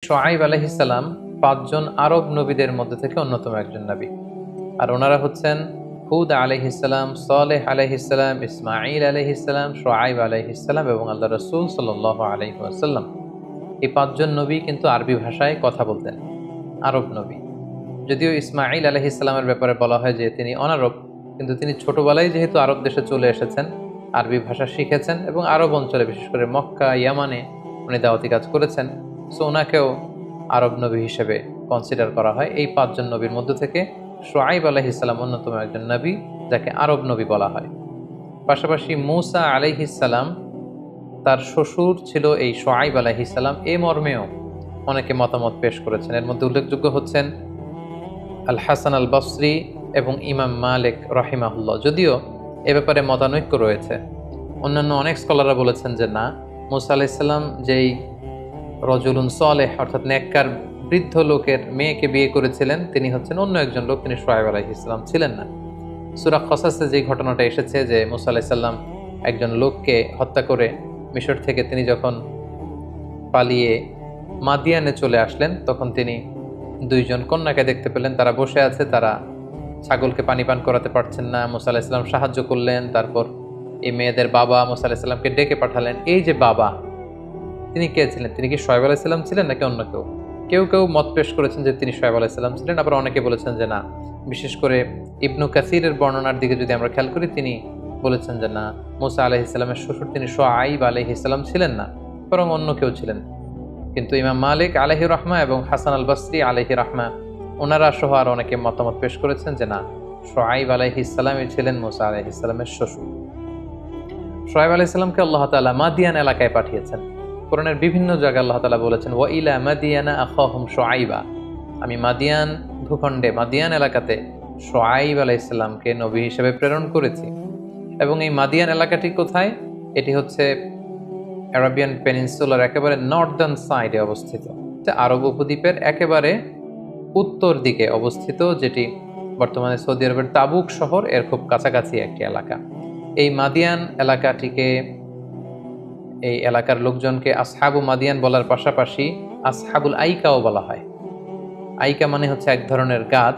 শুআয়ব আলাইহিস সালাম ৫ জন আরব নবীদের মধ্যে থেকে অন্যতম একজন নবী। আর ওনারা হচ্ছেন হুদ আলাইহিস সালাম, সালেহ আলাইহিস সালাম, ইসমাঈল আলাইহিস সালাম, শুআয়ব আলাইহিস সালাম এবং আল্লাহর রাসূল সাল্লাল্লাহু আলাইহি ওয়াসাল্লাম। এই ৫ জন নবী কিন্তু আরবি ভাষায় কথা বলতেন, আরব নবী। যদিও ইসমাঈল আলাইহিস সালামের ব্যাপারে বলা হয় যে তিনি অনারব, কিন্তু তিনি ছোটবেলায় যেহেতু আরব দেশে চলে এসেছেন, আরবি ভাষা শিখেছেন এবং আরব অঞ্চলে বিশেষ করে মক্কা, ইয়ামানে উনি দাওয়াতি কাজ করেছেন। সো ওনাকেও আরব নবী হিসেবে কনসিডার করা হয়। এই ৫ জন নবীর মধ্য থেকে শুআয়ব আলাইহিস সালাম অন্যতম একজন নবী, যাকে আরব নবী বলা হয়। পাশাপাশি মূসা আলাইহিস সালাম, তার শ্বশুর ছিল এই শুআয়ব আলাইহিস সালাম, এ মর্মেও অনেকে মতামত পেশ করেছেন। এর মধ্যে উল্লেখযোগ্য হচ্ছেন আল হাসান আল বসরি এবং ইমাম মালিক রাহিমাহুল্লাহ। যদিও এ ব্যাপারে মতানৈক্য রয়েছে, অন্যান্য অনেক স্কলাররা বলেছেন যে না, মূসা আলাইহিস সালাম যেই রজুলুন সালেহ অর্থাৎ নেককার বৃদ্ধ লোকের মেয়েকে বিয়ে করেছিলেন, তিনি হচ্ছেন অন্য একজন লোক, তিনি শুআয়ব আলাইহিস সালাম ছিলেন না। সূরা কসাসে যে ঘটনাটা এসেছে যে মূসা আলাইহিস সালাম একজন লোককে হত্যা করে মিশর থেকে তিনি যখন পালিয়ে মাদিয়ানে চলে আসলেন, তখন তিনি ২ জন কন্যাকে দেখতে পেলেন, তারা বসে আছে, তারা ছাগলকে পানি পান করাতে পারছেন না। মূসা আলাইহিস সালাম সাহায্য করলেন। তারপর এই মেয়েদের বাবা মূসা আলাইহিস সালামকে ডেকে পাঠালেন। এই যে বাবা, তিনি কে ছিলেন? তিনি কি শুআয়ব আলাইহিস সালাম ছিলেন নাকি অন্য কেউ? কেউ কেউ মত পেশ করেছেন যে তিনি শুআয়ব আলাইহিস সালাম ছিলেন, আবার অনেকে বলেছেন যে না। বিশেষ করে ইবনু কাসিরের বর্ণনার দিকে যদি আমরা খেয়াল করি, তিনি বলেছেন যে না, মূসা আলাইহিস সালামের শ্বশুর তিনি শুআয়ব আলাইহিস সালাম ছিলেন না, বরং অন্য কেউ ছিলেন। কিন্তু ইমাম মালিক আলাইহি রাহমা এবং হাসান আল বসরি আলাইহি রাহমা, ওনারা সহ আর অনেকে মতামত পেশ করেছেন যে না, শুআয়ব আলাইহিস সালামই ছিলেন মূসা আলাইহিস সালামের শ্বশুর। শুআয়ব আলাইহিস সালামকে আল্লাহ তাআলা মাদিয়ান এলাকায় পাঠিয়েছেন। কোরআনের বিভিন্ন জায়গায় আল্লাহ তাআলা বলেছেন ওয়া ইলা মাদিয়ানা আখাহুম শুআয়বা, আমি মাদিয়ান ভূখণ্ডে, মাদিয়ান এলাকাতে শুআয়ব আলাইহিস সালামকে নবী হিসেবে প্রেরণ করেছি। এবং এই মাদিয়ান এলাকাটি কোথায়? এটি হচ্ছে আরাবিয়ান পেনিনসুলার একেবারে নর্দার্ন সাইডে অবস্থিত, আরব উপদ্বীপের একেবারে উত্তর দিকে অবস্থিত, যেটি বর্তমানে সৌদি আরবের তাবুক শহর এর খুব কাছাকাছি একটি এলাকা। এই মাদিয়ান এলাকাটিকে, এই এলাকার লোকজনকে আসহাবু মাদিয়ান বলার পাশাপাশি আসহাবুল আইকাও বলা হয়। আইকা মানে হচ্ছে এক ধরনের গাছ।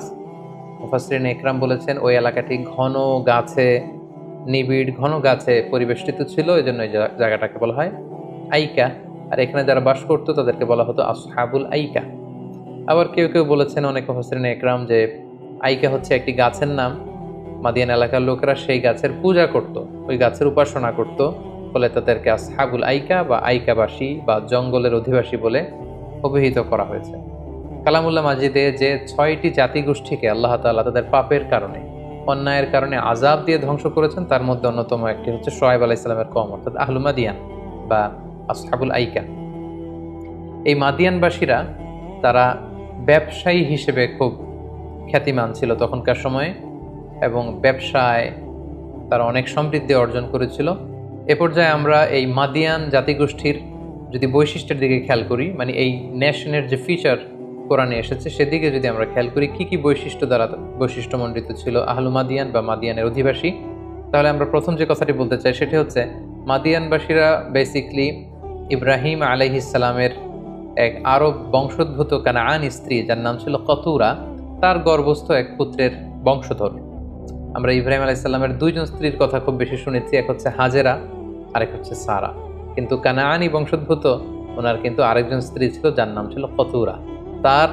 মুফাসসিরিন ইকরাম বলেছেন ওই এলাকাটি ঘন গাছে, নিবিড় ঘন গাছে পরিবেষ্টিত ছিল, এই জন্য এই জায়গাটাকে বলা হয় আইকা। আর এখানে যারা বাস করতো তাদেরকে বলা হতো আসহাবুল আইকা। আবার কেউ কেউ বলেছেন, অনেক মুফাসসিরিন ইকরাম, যে আইকা হচ্ছে একটি গাছের নাম। মাদিয়ান এলাকার লোকেরা সেই গাছের পূজা করত, ওই গাছের উপাসনা করত, ফলে তাদেরকে আসহাবুল আইকা বা আইকাবাসী বা জঙ্গলের অধিবাসী বলে অভিহিত করা হয়েছে। কালামুল্লাহ মাজিদে যে ৬টি জাতিগোষ্ঠীকে আল্লাহ তাআলা তাদের পাপের কারণে, অন্যায়ের কারণে আযাব দিয়ে ধ্বংস করেছেন, তার মধ্যে অন্যতম একটি হচ্ছে শুআয়ব আলাইহিস সালামের কওম অর্থাৎ আহলু মাদিয়ান বা আসহাবুল আইকা। এই মাদিয়ানবাসীরা তারা ব্যবসায়ী হিসেবে খুব খ্যাতিমান ছিল তখনকার সময়ে, এবং ব্যবসায় তারা অনেক সমৃদ্ধি অর্জন করেছিল। এ পর্যায়ে আমরা এই মাদিয়ান জাতিগোষ্ঠীর যদি বৈশিষ্ট্যের দিকে খেয়াল করি, মানে এই নেশনের যে ফিচার কোরআনে এসেছে সেদিকে যদি আমরা খেয়াল করি, কি কি বৈশিষ্ট্য দ্বারা বৈশিষ্ট্যমণ্ডিত ছিল আহলু মাদিয়ান বা মাদিয়ানের অধিবাসী, তাহলে আমরা প্রথম যে কথাটি বলতে চাই সেটি হচ্ছে মাদিয়ানবাসীরা বেসিকলি ইব্রাহিম আলাইহিস সালামের এক আরব বংশোদ্ভূত কানাআন স্ত্রী, যার নাম ছিল কতুরা, তার গর্ভস্থ এক পুত্রের বংশধর। আমরা ইব্রাহিম আলাইহিস সালামের ২ জন স্ত্রীর কথা খুব বেশি শুনেছি, এক হচ্ছে হাজেরা, আরেক হচ্ছে সারা। কিন্তু কানাআনি বংশোদ্ভূত ওনার কিন্তু আরেকজন স্ত্রী ছিল, যার নাম ছিল কতুরা। তার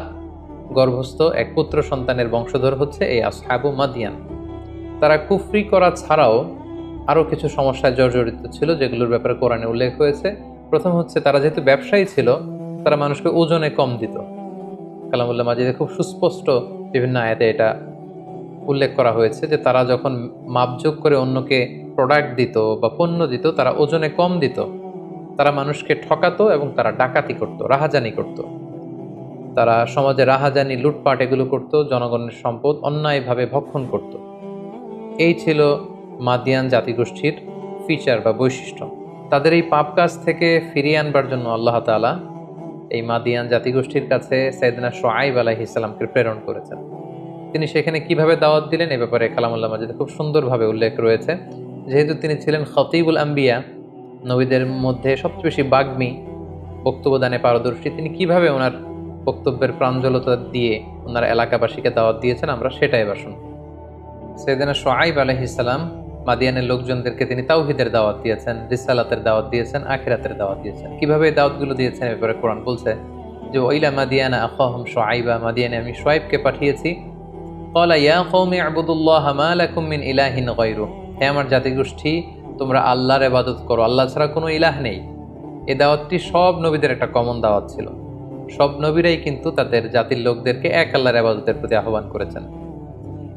গর্ভস্থ এক পুত্র সন্তানের বংশধর হচ্ছে এই আসহাবু মাদিয়ান। তারা কুফরি করা ছাড়াও আরও কিছু সমস্যায় জর্জরিত ছিল, যেগুলোর ব্যাপারে কোরআনে উল্লেখ হয়েছে। প্রথম হচ্ছে তারা যেহেতু ব্যবসায়ী ছিল, তারা মানুষকে ওজনে কম দিত। কালামুল্লাহ মাজিদে খুব সুস্পষ্ট বিভিন্ন আয়াতে এটা উল্লেখ করা হয়েছে যে তারা যখন মাপযোগ করে অন্যকে প্রোডাক্ট দিত বা পণ্য দিত, তারা ওজনে কম দিত। তারা মানুষকে ঠকাতো এবং তারা ডাকাতি করত, রাহাজানি করত। তারা সমাজে রাহাজানি, লুটপাট এগুলো করত, জনগণের সম্পদ অন্যায়ভাবে ভক্ষণ করত। এই ছিল মাদিয়ান জাতিগোষ্ঠীর ফিচার বা বৈশিষ্ট্য। তাদের এই পাপ কাজ থেকে ফিরিয়ে আনবার জন্য আল্লাহ তাআলা এই মাদিয়ান জাতিগোষ্ঠীর কাছে সাইয়েদনা শুআয়ব আলাইহিস সালামকে প্রেরণ করেছেন। তিনি সেখানে কিভাবে দাওয়াত দিলেন এ ব্যাপারে কালামুল্লাহ মাজিদে খুব সুন্দরভাবে উল্লেখ রয়েছে। যেহেতু তিনি ছিলেন খতীবুল আম্বিয়া, নবীদের মধ্যে সবচেয়ে বেশি বাগ্মী, বক্তব্য দানে পারদর্শী, তিনি কিভাবে ওনার বক্তব্যের প্রাঞ্জলতা দিয়ে ওনারা এলাকাবাসীকে দাওয়াত দিয়েছেন, আমরা সেটাই এবার শুনব। সাইয়েদনা শুআয়ব আলাইহিস সালাম মাদিয়ানের লোকজনদেরকে তিনি তাওহীদের দাওয়াত দিয়েছেন, রিসালাতের দাওয়াত দিয়েছেন, আখিরাতের দাওয়াত দিয়েছেন। কিভাবে এই দাওয়াতগুলো দিয়েছেন এবারে কোরআন বলছে যে ওয়াইলা মাদিয়ানা আখাহুম শুআয়বা, মাদিয়ানে আমি শুআয়বকে পাঠিয়েছি। ক্বালা ইয়া কওমি ইবুদুল্লাহা মা লাকুম মিন ইলাহিন গায়রু, হে আমার জাতিগোষ্ঠী তোমরা আল্লাহর ইবাদত করো, আল্লাহ ছাড়া কোনো ইলাহ নেই। এই দাওয়াতটি সব নবীদের একটা কমন দাওয়াত ছিল। সব নবীরাই কিন্তু তাদের জাতির লোকদেরকে এক আল্লাহর ইবাদতের প্রতি আহ্বান করেছেন।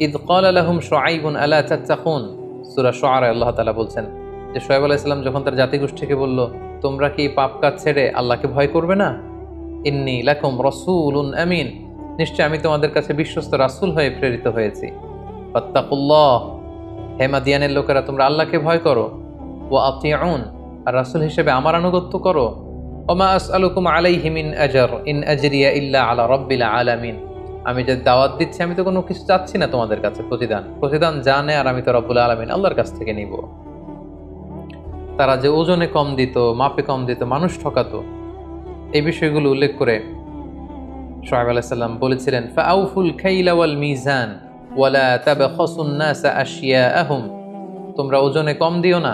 ইদ ক্বালা লাহুম শুআয়বুন আলা তাত্তাকুন, সূরা শুআরা আল্লাহ তাআলা বলছেন যে শুআয়ব আলাইহিস সালাম যখন তার জাতিগোষ্ঠীকে বলল তোমরা কি পাপ কাজ ছেড়ে আল্লাহকে ভয় করবে না? ইন্নী লাকুম রাসূলুন আমিন, নিশ্চয় আমি তোমাদের কাছে বিশ্বস্ত রাসূল হয়ে প্রেরিত হয়েছি। ফাত্তাকুল্লাহ, হে মাদিয়ানের লোকেরা তোমরা আল্লাহকে ভয় করো। ওয়া আতিউন, আর রাসূল হিসেবে আমার আনুগত্য করো। ওমা আসআলুকুম আলাইহি মিন আজর ইন আজরিয়া ইল্লা আলা রাব্বিল আলামিন, আমি যে দাওয়াত দিচ্ছি আমি তো কোনো কিছু চাচ্ছি না তোমাদের কাছে প্রতিদান জানে, আর আমি তো রব্বুল আলামিন আল্লাহর কাছ থেকে নিব। তারা যে ওজনে কম দিত, মাপে কম দিত, মানুষ ঠকাতো, এই বিষয়গুলো উল্লেখ করে শুআয়ব আলাইহিস সালাম বলেছিলেন ফাআউফুল কাইলা ওয়াল মিজান ওয়ালা তাবখাসুন নাসা আশিয়াআহুম, তোমরা ওজনে কম দিও না,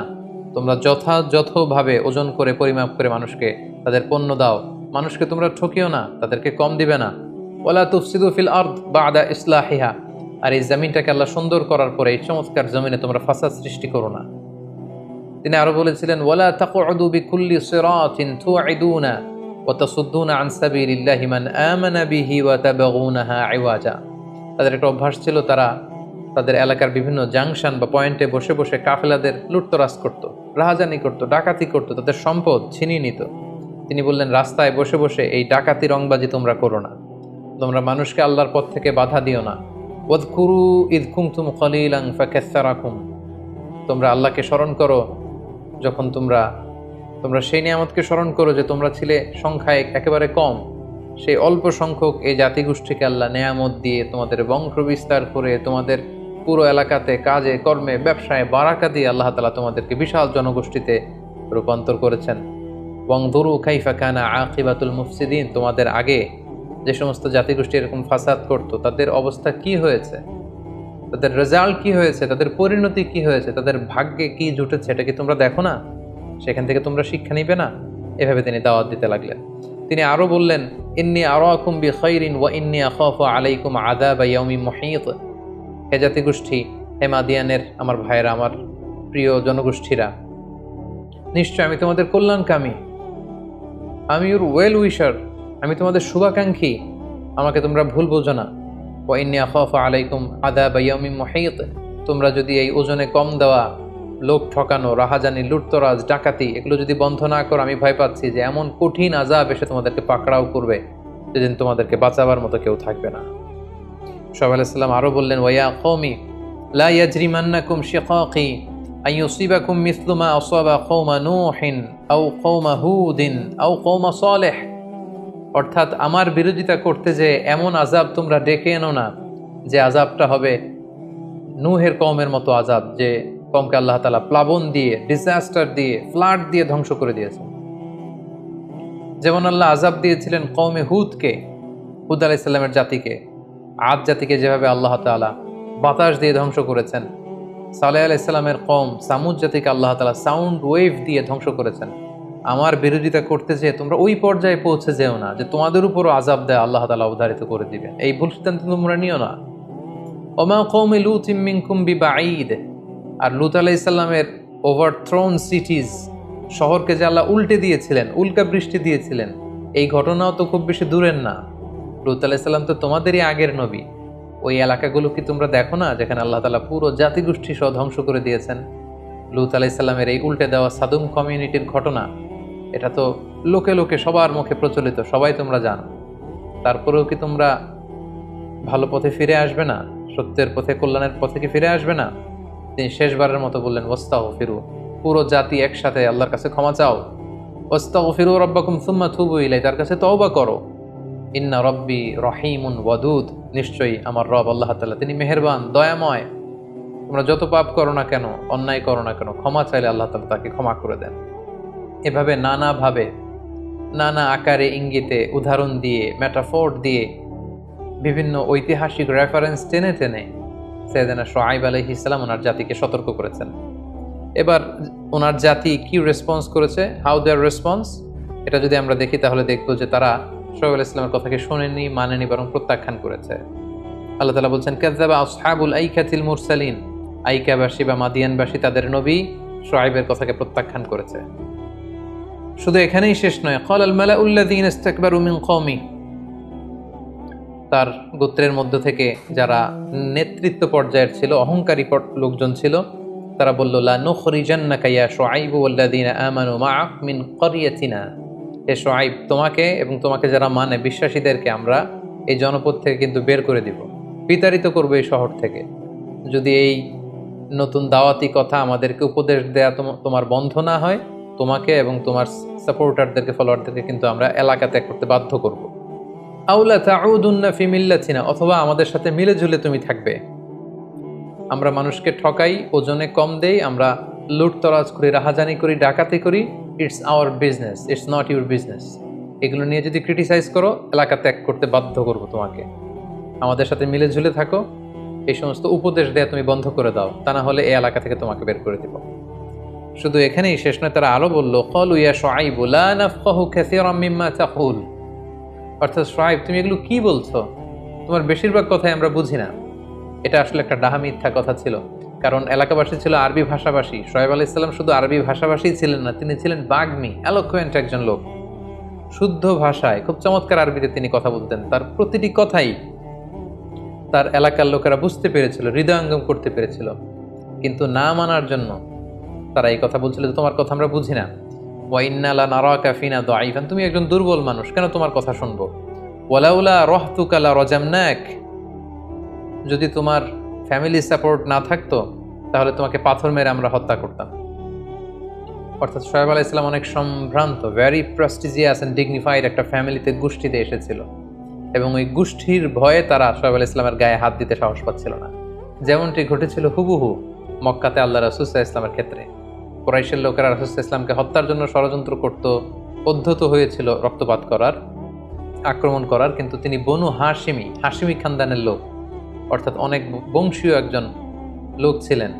তোমরা যথাযথভাবে ওজন করে পরিমাপ করে মানুষকে তাদের পণ্য দাও, মানুষকে তোমরা ঠকিও না, তাদেরকে কম দিবে না। ওয়ালা তুফসিদু ফিল আরদ বা'দা ইসলাহিহা, আর এই জমিনটাকে আল্লাহ সুন্দর করার পরে এই চমৎকার জমিনে তোমরা ফাসাদ সৃষ্টি করো না। তিনি আরো বলেছিলেন ওয়ালা তাকউদু বিকুল্লি সিরাতিন তু'ইদুনা ওয়া তাসুদ্দুনা আন সাবিলিল্লাহি মান আমানা বিহি ওয়া তাবগুনাহা ইওয়াজা, তাদের একটা অভ্যাস ছিল, তারা তাদের এলাকার বিভিন্ন জাংশন বা পয়েন্টে বসে বসে কাফেলাদের লুটতরাজ করত, রাহাজানি করত, ডাকাতি করত, তাদের সম্পদ ছিনিয়ে নিত। তিনি বললেন রাস্তায় বসে বসে এই ডাকাতি রংবাজি তোমরা করো না, তোমরা মানুষকে আল্লাহর পথ থেকে বাধা দিও না। ওয়াযকুরু ইয কুনতুম কলিলান ফাকাসসারাকুম, তোমরা আল্লাহকে স্মরণ করো যখন তোমরা সেই নিয়ামতকে স্মরণ করো যে তোমরা ছিলে সংখ্যায় একেবারে কম, সেই অল্প সংখ্যক এই জাতিগোষ্ঠীকে আল্লাহ নিয়ামত দিয়ে তোমাদের বংশ বিস্তার করে তোমাদের পুরো এলাকাতে কাজে কর্মে ব্যবসায় বারাকা দিয়ে আল্লাহ তাআলা তোমাদেরকে বিশাল জনগোষ্ঠীতে রূপান্তর করেছেন। ওয়ানজুরু কাইফা কানা আকিবাতুল মুফসিদিন, তোমাদের আগে যে সমস্ত জাতিগোষ্ঠী এরকম ফাসাদ করত তাদের অবস্থা কি হয়েছে, তাদের রেজাল্ট কি হয়েছে, তাদের পরিণতি কি হয়েছে, তাদের ভাগ্যে কি জুটেছে, এটা কি তোমরা দেখো না? সেখান থেকে তোমরা শিক্ষা নিবে না? এভাবে তিনি দাওয়াত দিতে লাগলেন। তিনি আরো বললেন ইন্নী আরাকুম বিখাইরিন ওয়া ইন্নী আখাফু আলাইকুম আযাবা ইয়াউমিন মুহীত, হে জাতিগোষ্ঠী, হে মাদিয়ানের আমার ভাইয়েরা, আমার প্রিয় জনগোষ্ঠীরা, নিশ্চয় আমি তোমাদের কল্যাণকামী, আমি ইউর ওয়েল উইশার, আমি তোমাদের শুভাকাঙ্ক্ষী, আমাকে তোমরা ভুল বোঝো না। ওয়া ইন্নী আখাফু আলাইকুম আযাবা ইয়াউমিন মুহীত, তোমরা যদি এই ওজনে কম দেওয়া, লোক ঠকানো, রাহাজানি, লুটতরাজ, ডাকাতি এগুলো যদি বন্ধ না করো, আমি ভয় পাচ্ছি যে এমন কঠিন আযাব এসে তোমাদেরকে পাকড়াও করবে যেদিন তোমাদেরকে বাঁচাবার মতো কেউ থাকবে না। শুআয়ব আলাইহিস সালাম আরো বললেন ওয়া ইয়া কওমি লা ইয়াজরিমান্নাকুম শিকাকি আন ইউসিবাকুম মিসলু মা আসাবা কওমা নূহিন আও কওমা হুদিন আও কওমা সালেহ, অর্থাৎ আমার বিরোধিতা করতে যে এমন আযাব তোমরা ডেকে এনো না যে আযাবটা হবে নূহের কওমের মতো আযাব, যে কওমকে আল্লাহ তাআলা প্লাবন দিয়ে, ডিজাস্টার দিয়ে, ফ্লাড দিয়ে ধ্বংস করে দিয়েছেন। যেমন আল্লাহ আযাব দিয়েছিলেন কওমে হুদকে, হুদ আলাইহিস সালামের জাতিকে, আদ জাতিকে যেভাবে আল্লাহ তাআলা বাতাস দিয়ে ধ্বংস করেছেন, সালেহ আলাইহিস সালামের কওম সামুদ জাতিকে আল্লাহ তাআলা সাউন্ড ওয়েভ দিয়ে ধ্বংস করেছেন। আমার বিরোধিতা করতে যেয়ে তোমরা ওই পর্যায়ে পৌঁছে যেও না যে তোমাদের উপরও আযাব দেয় আল্লাহ তাআলা অবধারিত করে দিবেন, এই ভুল সিদ্ধান্ত তোমরা নিও না। ওমা কওমি লুতিম মিনকুম বিবাঈদ, আর লূত আলাইহিস সালামের ওভারথ্রোন সিটিজ, শহরকে যে আল্লাহ উল্টে দিয়েছিলেন, উল্কা বৃষ্টি দিয়েছিলেন, এই ঘটনাও তো খুব বেশি দূরের না। লূত আলাইহিস সালাম তো তোমাদেরই আগের নবী। ওই এলাকাগুলো কি তোমরা দেখো না যেখানে আল্লাহ তাআলা পুরো জাতিগোষ্ঠী সহ ধ্বংস করে দিয়েছেন? লূত আলাইহিস সালামের এই উল্টে দেওয়া সাদুম কমিউনিটির ঘটনা, এটা তো লোকে লোকে সবার মুখে প্রচলিত, সবাই তোমরা জানো। তারপরেও কি তোমরা ভালো পথে ফিরে আসবে না? সত্যের পথে, কল্যাণের পথে কি ফিরে আসবে না? তিনি শেষবারের মতো বললেন ওয়াস্তাগফিরু, পুরো জাতি একসাথে আল্লাহর কাছে ক্ষমা চাও। ওয়াস্তাগফিরু রাব্বাকুম সুম্মা তুবু ইলাইহি, তার কাছে তওবা করো। ইন্না রাব্বি রহিমুন ওয়াদুদ, নিশ্চয়ই আমার রব আল্লাহ তাআলা তিনি মেহেরবান, দয়াময়। তোমরা যত পাপ করো না কেন, অন্যায় করো না কেন, ক্ষমা চাইলে আল্লাহ তাআলা তাকে ক্ষমা করে দেন। এভাবে নানাভাবে নানা আকারে ইঙ্গিতে উদাহরণ দিয়ে মেটাফোর দিয়ে বিভিন্ন ঐতিহাসিক রেফারেন্স টেনে টেনে সাইয়েদনা শুআয়ব আলাইহিস সালাম ওনার জাতিকে সতর্ক করেছেন। এবার ওনার জাতি কি রেসপন্স করেছে, হাউ দেয়ার রেসপন্স, এটা যদি আমরা দেখি তাহলে দেখবো যে তারা শুআয়ব আলাইহিস সালামের কথাকে শোনেনি, মানেনি, বরং প্রত্যাখ্যান করেছে। আল্লাহ তাআলা বলছেন কাযযাবা আসহাবুল আইকাতিল মুরসালিন, আইকাবাসী বা মাদিয়ানবাসী তাদের নবী শুআয়বের কথাকে প্রত্যাখ্যান করেছে। শুধু এখানেই শেষ নয়, ক্বালাল মালাউল্লাযীনা ইসতাকবারু মিন কওমি, তার গোত্রের মধ্য থেকে যারা নেতৃত্ব পর্যায়ের ছিল, অহংকারী লোকজন ছিল, তারা বলল লা নুখরিজান্নাকা ইয়া শুআইব ওয়াল্লাযীনা আমানু মাআক মিন ক্বরিয়াতিনা, হে শুআইব, তোমাকে এবং তোমাকে যারা মানে বিশ্বাসীদেরকে আমরা এই জনপদ থেকে কিন্তু বের করে দিব, বিতাড়িত করবো এই শহর থেকে। যদি এই নতুন দাওয়াতি কথা আমাদেরকে উপদেশ দেয়া তোমার বন্ধ না হয়, তোমাকে এবং তোমার সাপোর্টারদেরকে, ফলোয়ারদেরকে কিন্তু আমরা এলাকা ত্যাগ করতে বাধ্য করব। আউলা তাউদুন্না ফি মিল্লাতিনা, অথবা আমাদের সাথে মিলে ঝুলে তুমি থাকবে। আমরা মানুষকে ঠকাই, ওজনে কম দেই, আমরা লুটতরাজ করি, রাহাজানি করি, ডাকাতি করি, it's hour business, it's not your business. এগুলো নিয়ে যদি ক্রিটিসাইজ করো, এলাকা ত্যাগ করতে বাধ্য করব তোমাকে। আমাদের সাথে মিলে ঝুলে থাকো, এই সমস্ত উপদেশ দেয়া তুমি বন্ধ করে দাও, তা না হলে এই এলাকা থেকে তোমাকে বের করে দিব। শুধু এখানেই শেষ নয়, তারা আরো বলল ক্বালু ইয়া শুআইবু লা নাফকাহু কাসীরাম মিম্মা তাকুল, অর্থাৎ শুআইব তুমি এগুলো কি বলছো, তোমার বেশিরভাগ কথাই আমরা বুঝি না। এটা আসলে একটা ডাহা মিথ্যা কথা ছিল, কারণ এলাকাবাসী ছিল আরবি ভাষাভাষী। শুআয়ব আলাইহিস সালাম শুধু আরবি ভাষাভাষী ছিলেন না, তিনি ছিলেন বাগ্মী, এলোকুয়েন্ট একজন লোক। শুদ্ধ ভাষায় খুব চমৎকার আরবিতে তিনি কথা বলতেন, তার প্রতিটি কথাই তার এলাকার লোকেরা বুঝতে পেরেছিল, হৃদয়ঙ্গম করতে পেরেছিল। কিন্তু না মানার জন্য তারা এই কথা বলছিল যে তোমার কথা আমরা বুঝি না। ওয়া ইন্না লানারাকা ফিনা দাঈফান, তুমি একজন দুর্বল মানুষ, কেন তোমার কথা শুনবো। ওয়ালাউলা রাহতুকা লারাজামনাক, যদি তোমার ফ্যামিলি সাপোর্ট না থাকতো তাহলে তোমাকে পাথর মেরে আমরা হত্যা করতাম। অর্থাৎ শুআয়ব আলাইহিস সালাম অনেক সম্ভ্রান্ত, ভেরি প্রেস্টিজিয়াস এন্ড ডিগনিফাইড একটা ফ্যামিলিতে, গোষ্ঠীতে এসেছিল, এবং ওই গোষ্ঠীর ভয়ে তারা শুআয়ব আলাইহিস সালামের গায়ে হাত দিতে সাহস পাচ্ছিল না। যেমনটি ঘটেছিল হুবহু মক্কাতে আল্লাহ রাসূল সাল্লাল্লাহু আলাইহি ওয়াসাল্লামের ক্ষেত্রে। কুরাইশের লোকেরা রাসূল সাল্লাল্লাহু আলাইহি ওয়াসাল্লামকে হত্যার জন্য ষড়যন্ত্র করত, পদ্ধত হয়েছিল রক্তপাত করার, আক্রমণ করার, কিন্তু তিনি বনু হাশিমি খানদানের লোক, অর্থাৎ অনেক বংশীয় একজন লোক ছিলেন।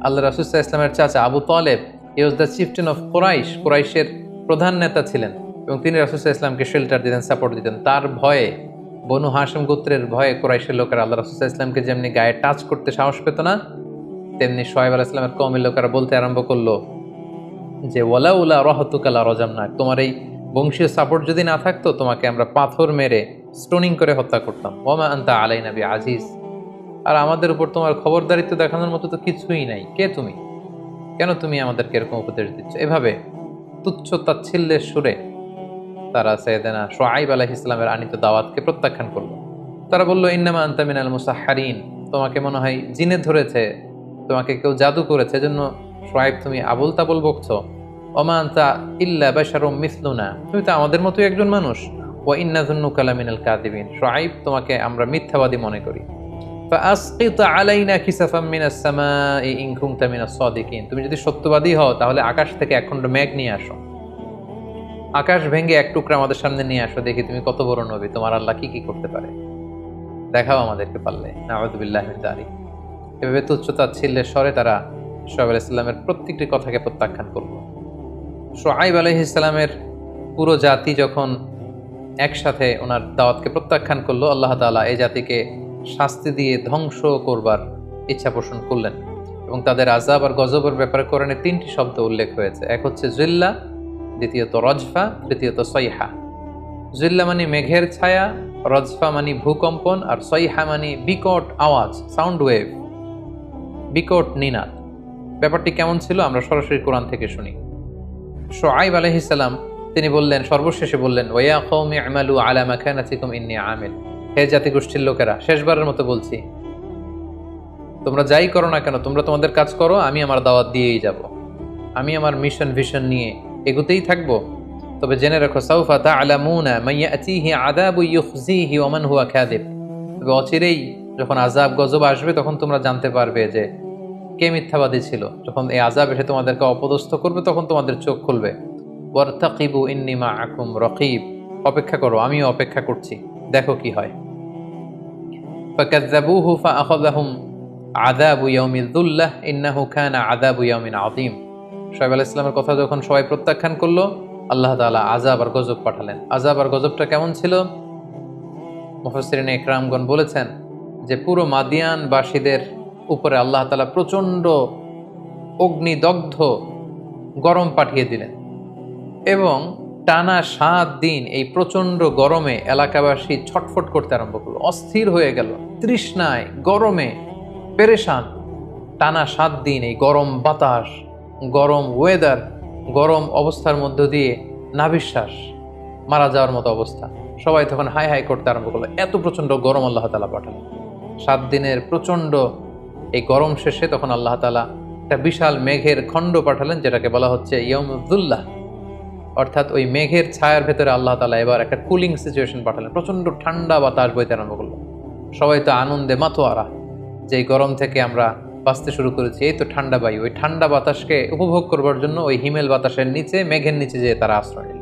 আল্লাহ রাসূল সাল্লাল্লাহু আলাইহি ওয়াসাল্লামের চাচা আবু তালেব, হি ওয়াজ দ্য চিফটেন অফ কুরাইশের প্রধান নেতা ছিলেন, এবং তিনি রাসূল সাল্লাল্লাহু আলাইহি ওয়াসাল্লামকে শেল্টার দিতেন, সাপোর্ট দিতেন। তার ভয়ে, বনু হাশিম গোত্রের ভয়ে কুরাইশের লোকেরা আল্লাহ রাসূল সাল্লাল্লাহু আলাইহি ওয়াসাল্লামকে যেমনি গায়ে টাচ করতে সাহস পেত না, তেমনি শুআয়ব আলাইহিস সালামের কওমের লোকেরা বলতে আরম্ভ করলো যে ওয়ালাউলা রাহতুকা লারাজামনাক, তোমার এই বংশীয় সাপোর্ট যদি না থাকতো তোমাকে আমরা পাথর মেরে স্টোনিং করে হত্যা করতাম। ওমা আনতা আলাইনা বিআজিজ, আর আমাদের উপর তোমার খবরদারিত্ব দেখানোর মতো তো কিছুই নাই, কে তুমি, কেন তুমি আমাদেরকে এরকম উপদেশ দিচ্ছ। এভাবে তুচ্ছ তাচ্ছিল্যের সুরে তারা সাইয়েদনা শুআয়ব আলাইহিস সালামের আনিত দাওয়াতকে প্রত্যাখ্যান করলো। তারা বলল ইন্নামা আনতা মিনাল মুসাহহারিন, তোমাকে মনে হয় জিনে ধরেছে, তোমাকে কেউ জাদু করেছে, এজন্য শুআয়ব তুমি আবুল তাবুল বকছো। ওমা আনতা ইল্লা বাশারুম মিসলুনা, তুমি তো আমাদের মতোই একজন মানুষ। ওয়া ইন্না যুন্নুকা লামিনাল কাযিবিন, শুআয়ব তোমাকে আমরা মিথ্যাবাদী মনে করি। ফাআসকিত আলাইনা কিসাফাম মিনাস সামাই ইন কুনতা মিনাস সাদিকিন, তুমি যদি সত্যবাদী হও তাহলে আকাশ থেকে এক খণ্ড মেঘ নিয়ে আসো, আকাশ ভেঙে এক টুকরা আমাদের সামনে নিয়ে আসো, দেখি তুমি কত বড় নবী, তোমার আল্লাহ কি কি করতে পারে, দেখাও আমাদেরকে পারলে। নাউযু বিল্লাহি মিন যালিক। এভাবে তুচ্ছ তাচ্ছিল্যের স্বরে তারা শুআয়ব আলাইহিস সালামের প্রত্যেকটি কথাকে প্রত্যাখ্যান করল। শুআয়ব আলাইহিস সালামের পুরো জাতি যখন একসাথে ওনার দাওয়াতকে প্রত্যাখ্যান করলো, আল্লাহ তাআলা এই জাতিকে শাস্তি দিয়ে ধ্বংস করবার ইচ্ছা পোষণ করলেন, এবং তাদের আযাব আর গজবের ব্যাপারে কোরআনে 3টি শব্দ উল্লেখ হয়েছে। এক হচ্ছে জিল্লা, দ্বিতীয়ত রজফা, তৃতীয়ত সয়হা। জিল্লা মানে মেঘের ছায়া, রজফা মানে ভূকম্পন, আর সয়হা মানে বিকট আওয়াজ, সাউন্ড ওয়েভ, বিকট নিনাদ। ব্যাপারটি কেমন ছিল আমরা সরাসরি কোরআন থেকে শুনি। শুআয়ব আলাইহিস সালাম তিনি বললেন, সর্বশেষে বললেন, ওয়া কওমি আমালু আলা মাকানাতিকুম ইন্নী আমিল, হে জাতিগোষ্ঠীর লোকেরা, শেষবারের মতো বলছি, তোমরা যাই করো না কেন, তোমরা তোমাদের কাজ করো, আমি আমার দাওয়াত দিয়েই যাব, আমি আমার মিশন ভিশন নিয়ে এগোতেই থাকবো। তবে জেনে রাখো, সাউফা তা'লামুনা মান ইয়াতিহি আযাবু ইউখজিহি ওয়া মান হুয়া কাযিব, তবে অচিরেই যখন আযাব গজব আসবে তখন তোমরা জানতে পারবে যে কে মিথ্যাবাদী ছিল। যখন এই আযাব এসে তোমাদেরকে অপদস্থ করবে তখন তোমাদের চোখ খুলবে। ওয়ারতাকিবু ইন্নী মাআকুম রাকিব, অপেক্ষা করো, আমিও অপেক্ষা করছি, দেখো কি হয়। ফাকাযযাবুহু ফাআখাযাহুম আযাবু ইয়াউমিয যুল্লাহ ইন্নাহু কানা আযাবু ইয়াউমিন আযীম। শুআয়ব আলাইহিস সালামের কথা যখন সবাই প্রত্যাখ্যান করলো, আল্লাহ তাআলা আযাব আর গজব পাঠালেন। আযাব আর গজবটা কেমন ছিল? মুফাসসিরিনে ইকরামগণ বলেছেন যে পুরো মাদিয়ানবাসীদের উপরে আল্লাহ তাআলা প্রচণ্ড অগ্নিদগ্ধ গরম পাঠিয়ে দিলেন এবং টানা 7 দিন এই প্রচণ্ড গরমে এলাকাবাসী ছটফট করতে আরম্ভ করলো, অস্থির হয়ে গেল, তৃষ্ণায় গরমে পেরেশান। টানা 7 দিন এই গরম বাতাস, গরম ওয়েদার, গরম অবস্থার মধ্য দিয়ে নাভিশ্বাস, মারা যাওয়ার মতো অবস্থা। সবাই তখন হাই হাই করতে আরম্ভ করলো, এত প্রচণ্ড গরম আল্লাহ তাআলা পাঠালেন। 7 দিনের প্রচণ্ড এই গরম শেষে তখন আল্লাহ তাআলা একটা বিশাল মেঘের খণ্ড পাঠালেন, যেটাকে বলা হচ্ছে ইয়াউমুয যুল্লাহ। অর্থাৎ ওই মেঘের ছায়ার ভেতরে আল্লাহ তাআলা এবার একটা কুলিং সিচুয়েশন পাঠালেন, প্রচণ্ড ঠান্ডা বাতাস বইতে আরম্ভ করলো। সবাই তো আনন্দে মাতোয়ারা যে এই গরম থেকে আমরা বাঁচতে শুরু করেছি, এই তো ঠান্ডা বায়ু। ওই ঠান্ডা বাতাসকে উপভোগ করবার জন্য ওই হিমেল বাতাসের নিচে, মেঘের নিচে যেয়ে তারা আশ্রয় নিল।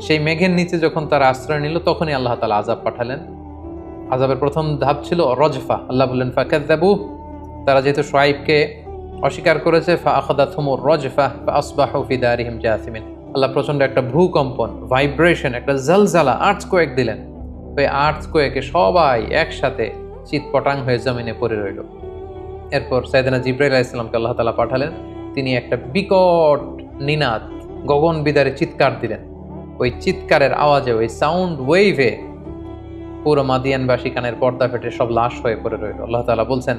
সেই মেঘের নিচে যখন তারা আশ্রয় নিল, তখনই আল্লাহ তাআলা আযাব পাঠালেন। আযাবের প্রথম ধাপ ছিল রজফা। আল্লাহ বললেন ফাকাযযাবু, তারা যেহেতু শুআয়বকে অস্বীকার করেছে, ফাআখাযাতহুমুর রজফা ফাআসবাহু ফি দারিহিম জাসিমিন। আল্লাহ প্রচণ্ড একটা ভূকম্পন, ভাইব্রেশন, একটা জালজালা, আর্থকোয়েক দিলেন। ওই আর্থকোয়েকে সবাই একসাথে চিৎপটাং হয়ে জমিনে পড়ে রইল। এরপর সাইয়েদনা জিবরাইল আলাইহিস সালামকে আল্লাহ তাআলা পাঠালেন। তিনি একটা বিকট নিনাদ, গগন বিদারে চিৎকার দিলেন। ওই চিৎকারের আওয়াজে, ওই সাউন্ড ওয়েভে পুরো মাদিয়ানবাসী কানের পর্দা ফেটে সব লাশ হয়ে পড়ে রইল। আল্লাহ তাআলা বলছেন,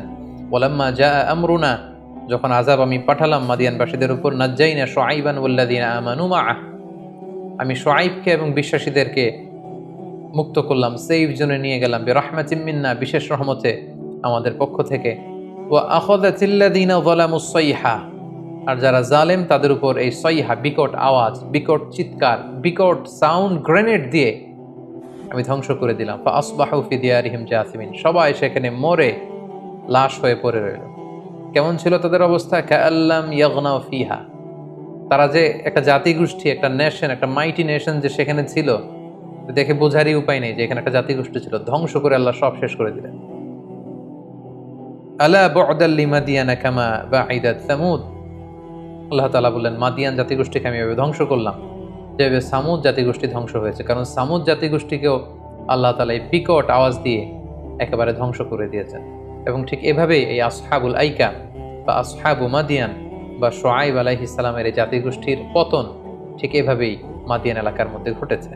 ওয়ালাম্মা জাআ আমরুনা, যখন আযাব আমি পাঠালাম মাদিয়ানবাসীদের উপর, নাজ্জাইনা শুআইবান ওয়াল্লাযিনা আমানু মাআহ, আমি শুআইবকে এবং বিশ্বাসীদেরকে মুক্ত করলাম, সেফ জোনে নিয়ে গেলাম, বিরাহমাতিম মিন্না, বিশেষ রহমতে আমাদের পক্ষ থেকে। ওয়া আখাযাতিল্লাযিনা যালামুস সাইহা, আর যারা জালেম তাদের উপর এই সাইহা, বিকট আওয়াজ, বিকট চিৎকার, বিকট সাউন্ড গ্রেনেড দিয়ে আমি ধ্বংস করে দিলাম। ফাআসবাহু ফি দিয়ারিহিম জাসিমিন, সবাই সেখানে মরে লাশ হয়ে পড়ে রইল। কেমন ছিল তাদের অবস্থা? কাআল্লাম ইয়াগনাউ ফিহা, তারা যে একটা জাতিগোষ্ঠী, একটা নেশন, একটা মাইটি নেশন যে সেখানে ছিল, দেখে বোঝারই উপায় নেই যে এখানে একটা জাতিগোষ্ঠী ছিল। ধ্বংস করে আল্লাহ সব শেষ করে দিলেন। আলা বু'দাল লিমাদিয়ানা কামা বা'iদাত সামুদ, আল্লাহ তাআলা বললেন মাদিয়ান জাতিগোষ্ঠীকে আমি এভাবে ধ্বংস করলাম যেভাবে সামুদ জাতিগোষ্ঠী ধ্বংস হয়েছে। কারণ সামুদ জাতিগোষ্ঠীকেও আল্লাহ তাআলা এই বিকট আওয়াজ দিয়ে একেবারে ধ্বংস করে দিয়েছেন। এবং ঠিক এভাবেই এই আসহাবুল আইকা বা আসহাবু মাদিয়ান বা শুআয়ব আলাইহিস সালামের এই জাতিগোষ্ঠীর পতন ঠিক এভাবেই মাদিয়ান এলাকার মধ্যে ঘটেছে।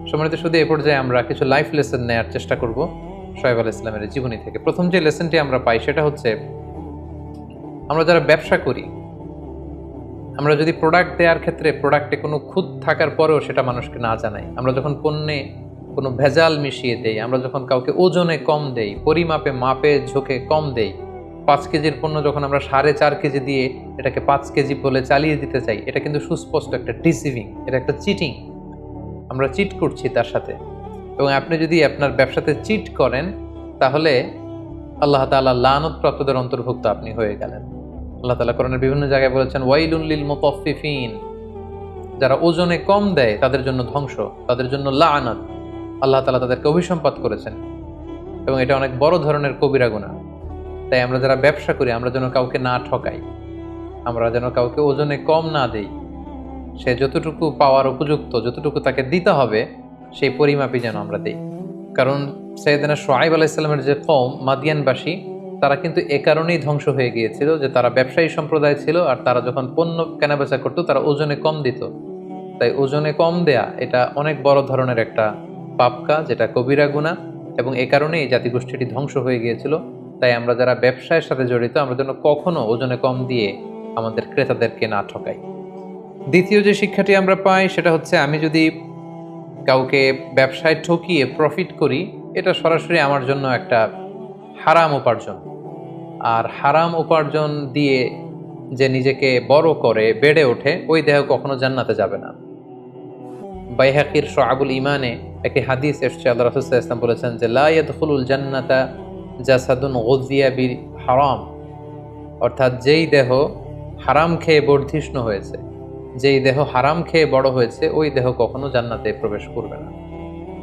সম্মানিত, শুধু এ পর্যায়ে আমরা কিছু লাইফ লেসন নেওয়ার চেষ্টা করব শুআয়ব আলাইহিস সালামের জীবনী থেকে। প্রথম যে লেসনটি আমরা পাই সেটা হচ্ছে, আমরা যারা ব্যবসা করি, আমরা যদি প্রোডাক্ট দেওয়ার ক্ষেত্রে প্রোডাক্টে কোনো খুঁত থাকার পরেও সেটা মানুষকে না জানাই, আমরা যখন পণ্যে কোনো ভেজাল মিশিয়ে দেই, আমরা যখন কাউকে ওজনে কম দেই, পরিমাপে মাপে ঝোঁকে কম দেই, 5 কেজির পণ্য যখন আমরা 4.5 কেজি দিয়ে এটাকে 5 কেজি বলে চালিয়ে দিতে চাই, এটা কিন্তু সুস্পষ্ট একটা ডিসিভিং, এটা একটা চিটিং। আমরা চিট করছি তার সাথে। এবং আপনি যদি আপনার ব্যবসাতে চিট করেন, তাহলে আল্লাহ তাআলা লানত-প্রাপ্তদের অন্তর্ভুক্ত আপনি হয়ে গেলেন। আল্লাহ তাআলা কোরআনের বিভিন্ন জায়গায় বলেছেন, ওয়াইলুন লিল মুতাফফিফিন, যারা ওজনে কম দেয় তাদের জন্য ধ্বংস, তাদের জন্য লাআনাত। আল্লাহ তাআলা তাদেরকে অভিসম্পাত করেছেন এবং এটা অনেক বড় ধরনের কবিরা গুনাহ। তাই আমরা যারা ব্যবসা করি, আমরা যেন কাউকে না ঠকাই, আমরা যেন কাউকে ওজনে কম না দেই। সে যতটুকু পাওয়ার উপযুক্ত, যতটুকু তাকে দিতে হবে, সেই পরিমাপই যেন আমরা দিই। কারণ সাইয়েদনা শুআয়ব আলাইহিস সালামের যে কওম মাদিয়ানবাসী, তারা কিন্তু এ কারণেই ধ্বংস হয়ে গিয়েছিল যে তারা ব্যবসায়ী সম্প্রদায় ছিল, আর তারা যখন পণ্য কেনাবেচা করতো তারা ওজনে কম দিত। তাই ওজনে কম দেয়া এটা অনেক বড় ধরনের একটা পাপ কাজ, এটা কবিরা গুনাহ, এবং এ কারণেই এই জাতিগোষ্ঠীটি ধ্বংস হয়ে গিয়েছিল। তাই আমরা যারা ব্যবসায়ের সাথে জড়িত, আমরা যেন কখনো ওজনে কম দিয়ে আমাদের ক্রেতাদেরকে না ঠকাই। দ্বিতীয় যে শিক্ষাটি আমরা পাই সেটা হচ্ছে, আমি যদি কাউকে ব্যবসায় ঠকিয়ে প্রফিট করি, এটা সরাসরি আমার জন্য একটা হারাম উপার্জন। আর হারাম উপার্জন দিয়ে যে নিজেকে বড় করে বেড়ে ওঠে, ওই দেহ কখনো জান্নাতে যাবে না। বাইহাকির শুআবুল ঈমানে একটি হাদিস এসেছে, আল্লাহ রাসূল সাল্লাল্লাহু আলাইহি ওয়াসাল্লাম বলেছেন যে লা ইয়াদখুলুল জান্নাতা জাসাদুন গুযিয়া বিল হারাম, অর্থাৎ যেই দেহ হারাম খেয়ে বর্ধিষ্ণু হয়েছে, যেই দেহ হারাম খেয়ে বড় হয়েছে ওই দেহ কখনো জান্নাতে প্রবেশ করবে না।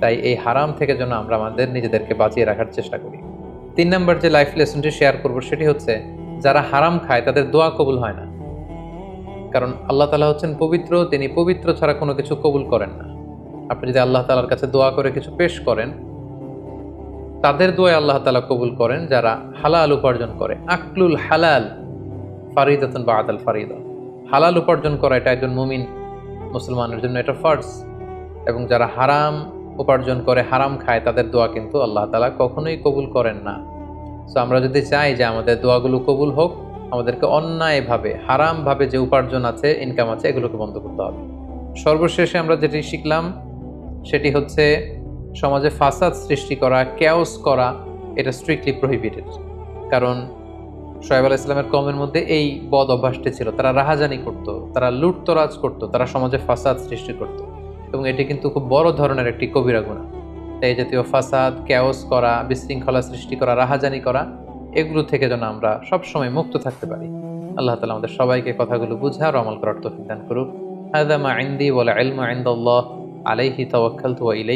তাই এই হারাম থেকে যেন আমরা আমাদের নিজেদেরকে বাঁচিয়ে রাখার চেষ্টা করি। 3 নাম্বার যে লাইফ লেসনটি শেয়ার করব সেটি হচ্ছে, যারা হারাম খায় তাদের দোয়া কবুল হয় না। কারণ আল্লাহ তাআলা হচ্ছেন পবিত্র, তিনি পবিত্র ছাড়া কোনো কিছু কবুল করেন না। আপনি যদি আল্লাহ তাআলার কাছে দোয়া করে কিছু পেশ করেন, তাদের দোয়াই আল্লাহ তাআলা কবুল করেন যারা হালাল উপার্জন করে। আকলুল হালাল ফারিদাতুন বা'দাল ফারিদা। হালাল উপার্জন করা এটা একজন মুমিন মুসলমানের জন্য এটা ফরজ, এবং যারা হারাম উপার্জন করে হারাম খায় তাদের দোয়া কিন্তু আল্লাহ তাআলা কখনোই কবুল করেন না। সো আমরা যদি চাই যে আমাদের দোয়াগুলো কবুল হোক, আমাদেরকে অন্যায়ভাবে হারামভাবে যে উপার্জন আছে, ইনকাম আছে, এগুলোকে বন্ধ করতে হবে। সর্বশেষে আমরা যেটি শিখলাম সেটি হচ্ছে, সমাজে ফাসাদ সৃষ্টি করা, ক্যাওস করা, এটা স্ট্রিক্টলি প্রহিবিটেড। কারণ শোয়েব আলাইহিস সালামের কওমের মধ্যে এই বদ অভ্যাসটি ছিল, তারা রাহাজানি করত, তারা লুটতরাজ করত, তারা সমাজে ফাসাদ সৃষ্টি করত, এবং এটি কিন্তু খুব বড় ধরনের একটি কবিরা গুনাহ। তাই এই জাতীয় ফাসাদ, ক্যাওস করা, বিশৃঙ্খলা সৃষ্টি করা, রাহাজানি করা, এগুলো থেকে যেন আমরা সবসময় মুক্ত থাকতে পারি। আল্লাহ তাআলা আমাদের সবাইকে কথাগুলো বুঝার ও আমল করার তৌফিক দান করুক। হাযা মা ইনদি ওয়াল ইলমু ইনদাল্লাহ, আলাইহি তাওয়াক্কালতু ওয়া ইলাইহি